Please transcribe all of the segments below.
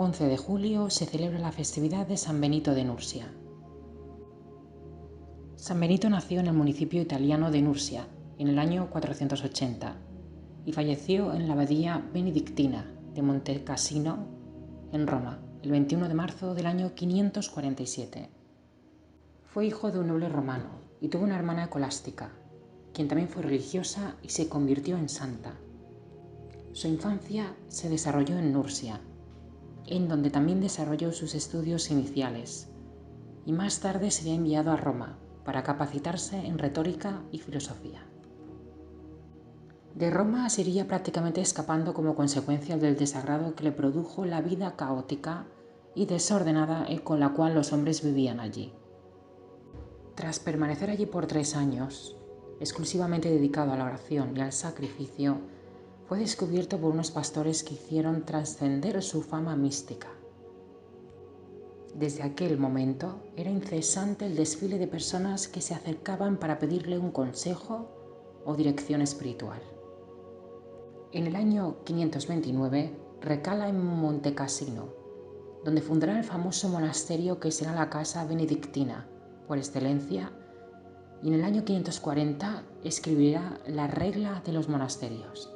11 de julio se celebra la festividad de San Benito de Nursia. San Benito nació en el municipio italiano de Nursia en el año 480 y falleció en la abadía benedictina de Montecassino en Roma el 21 de marzo del año 547. Fue hijo de un noble romano y tuvo una hermana escolástica, quien también fue religiosa y se convirtió en santa. Su infancia se desarrolló en Nursia, en donde también desarrolló sus estudios iniciales, y más tarde sería enviado a Roma para capacitarse en retórica y filosofía. De Roma se iría prácticamente escapando como consecuencia del desagrado que le produjo la vida caótica y desordenada con la cual los hombres vivían allí. Tras permanecer allí por 3 años, exclusivamente dedicado a la oración y al sacrificio, fue descubierto por unos pastores que hicieron trascender su fama mística. Desde aquel momento era incesante el desfile de personas que se acercaban para pedirle un consejo o dirección espiritual. En el año 529 recala en Montecassino, donde fundará el famoso monasterio que será la casa benedictina por excelencia, y en el año 540 escribirá la regla de los monasterios.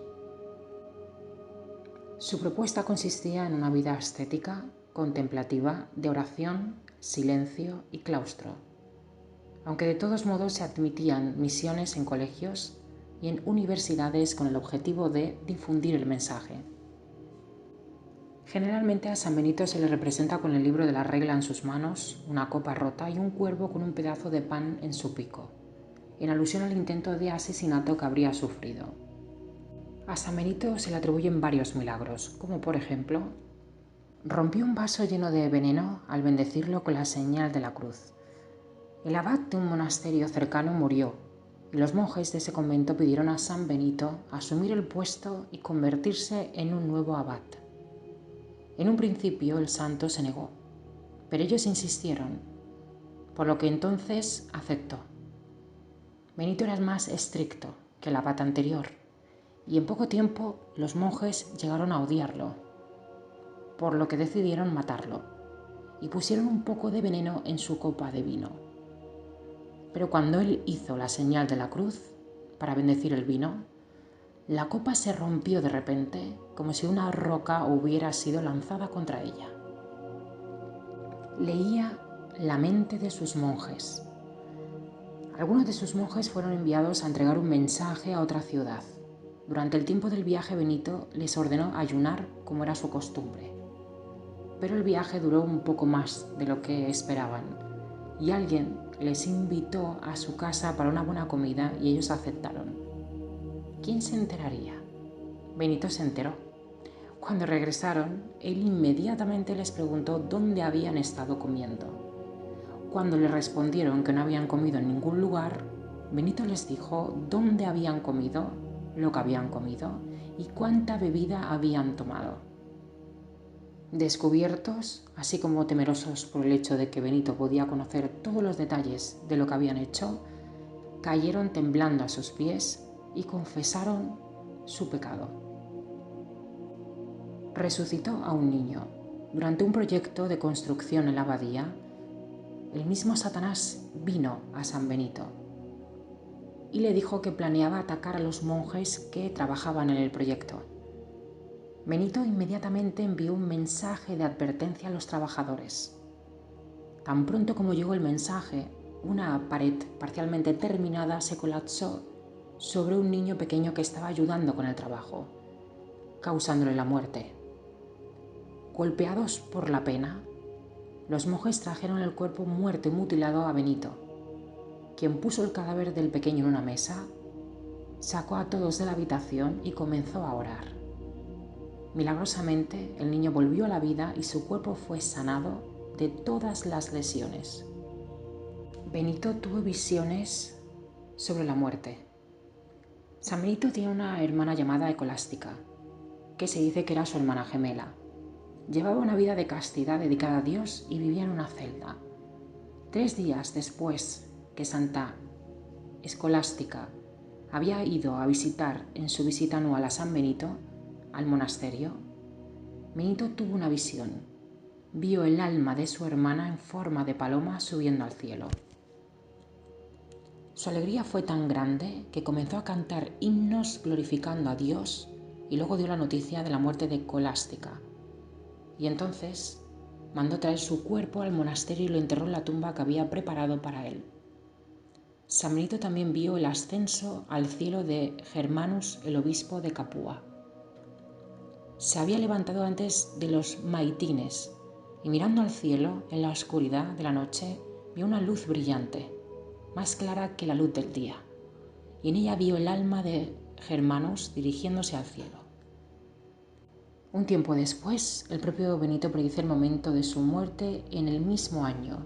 Su propuesta consistía en una vida ascética, contemplativa, de oración, silencio y claustro, aunque de todos modos se admitían misiones en colegios y en universidades con el objetivo de difundir el mensaje. Generalmente a San Benito se le representa con el libro de la regla en sus manos, una copa rota y un cuervo con un pedazo de pan en su pico, en alusión al intento de asesinato que habría sufrido. A San Benito se le atribuyen varios milagros, como por ejemplo, rompió un vaso lleno de veneno al bendecirlo con la señal de la cruz. El abad de un monasterio cercano murió y los monjes de ese convento pidieron a San Benito asumir el puesto y convertirse en un nuevo abad. En un principio el santo se negó, pero ellos insistieron, por lo que entonces aceptó. Benito era más estricto que el abad anterior, y en poco tiempo los monjes llegaron a odiarlo, por lo que decidieron matarlo y pusieron un poco de veneno en su copa de vino. Pero cuando él hizo la señal de la cruz para bendecir el vino, la copa se rompió de repente como si una roca hubiera sido lanzada contra ella. Leía la mente de sus monjes. Algunos de sus monjes fueron enviados a entregar un mensaje a otra ciudad. Durante el tiempo del viaje, Benito les ordenó ayunar como era su costumbre. Pero el viaje duró un poco más de lo que esperaban y alguien les invitó a su casa para una buena comida y ellos aceptaron. ¿Quién se enteraría? Benito se enteró. Cuando regresaron, él inmediatamente les preguntó dónde habían estado comiendo. Cuando le respondieron que no habían comido en ningún lugar, Benito les dijo dónde habían comido, lo que habían comido y cuánta bebida habían tomado. Descubiertos, así como temerosos por el hecho de que Benito podía conocer todos los detalles de lo que habían hecho, cayeron temblando a sus pies y confesaron su pecado. Resucitó a un niño. Durante un proyecto de construcción en la abadía, el mismo Satanás vino a San Benito y le dijo que planeaba atacar a los monjes que trabajaban en el proyecto. Benito inmediatamente envió un mensaje de advertencia a los trabajadores. Tan pronto como llegó el mensaje, una pared parcialmente terminada se colapsó sobre un niño pequeño que estaba ayudando con el trabajo, causándole la muerte. Golpeados por la pena, los monjes trajeron el cuerpo muerto y mutilado a Benito, quien puso el cadáver del pequeño en una mesa, sacó a todos de la habitación y comenzó a orar. Milagrosamente, el niño volvió a la vida y su cuerpo fue sanado de todas las lesiones. Benito tuvo visiones sobre la muerte. San Benito tiene una hermana llamada Escolástica, que se dice que era su hermana gemela. Llevaba una vida de castidad dedicada a Dios y vivía en una celda. 3 días después que Santa Escolástica había ido a visitar en su visita anual a San Benito, al monasterio, Benito tuvo una visión vio el alma de su hermana en forma de paloma subiendo al cielo. Su alegría fue tan grande que comenzó a cantar himnos glorificando a Dios y luego dio la noticia de la muerte de Escolástica. Y entonces mandó traer su cuerpo al monasterio y lo enterró en la tumba que había preparado para él. San Benito también vio el ascenso al cielo de Germanus, el obispo de Capua. Se había levantado antes de los maitines y mirando al cielo en la oscuridad de la noche vio una luz brillante, más clara que la luz del día, y en ella vio el alma de Germanus dirigiéndose al cielo. Un tiempo después, el propio Benito predice el momento de su muerte en el mismo año.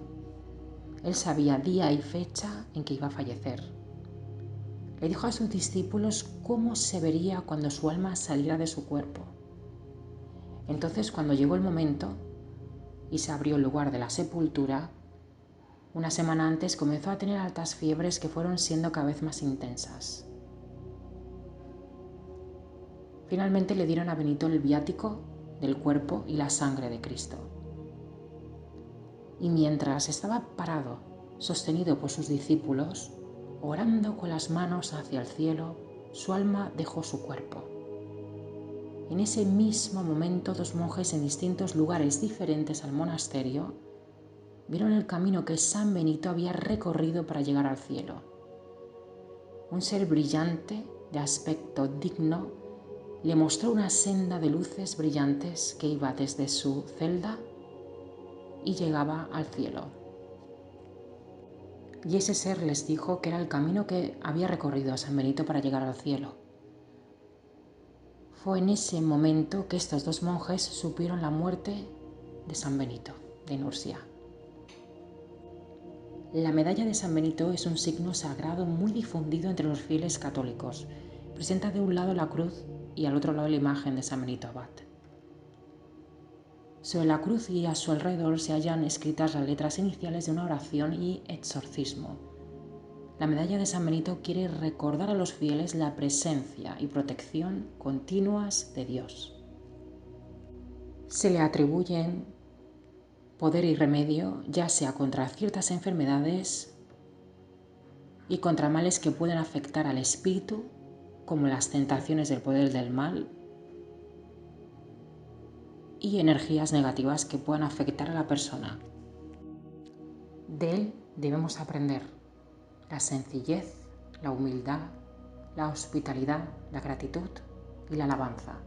Él sabía día y fecha en que iba a fallecer. Le dijo a sus discípulos cómo se vería cuando su alma saliera de su cuerpo. Entonces, cuando llegó el momento y se abrió el lugar de la sepultura, una semana antes comenzó a tener altas fiebres que fueron siendo cada vez más intensas. Finalmente le dieron a Benito el viático del cuerpo y la sangre de Cristo. Y mientras estaba parado, sostenido por sus discípulos, orando con las manos hacia el cielo, su alma dejó su cuerpo. En ese mismo momento, dos monjes en distintos lugares diferentes al monasterio vieron el camino que San Benito había recorrido para llegar al cielo. Un ser brillante, de aspecto digno, le mostró una senda de luces brillantes que iba desde su celda y llegaba al cielo. Y ese ser les dijo que era el camino que había recorrido San Benito para llegar al cielo. Fue en ese momento que estos dos monjes supieron la muerte de San Benito, de Nursia. La medalla de San Benito es un signo sagrado muy difundido entre los fieles católicos. Presenta de un lado la cruz y al otro lado la imagen de San Benito Abad. Sobre la cruz y a su alrededor se hallan escritas las letras iniciales de una oración y exorcismo. La medalla de San Benito quiere recordar a los fieles la presencia y protección continuas de Dios. Se le atribuyen poder y remedio, ya sea contra ciertas enfermedades y contra males que pueden afectar al espíritu, como las tentaciones del poder del mal, y energías negativas que puedan afectar a la persona. De él debemos aprender la sencillez, la humildad, la hospitalidad, la gratitud y la alabanza.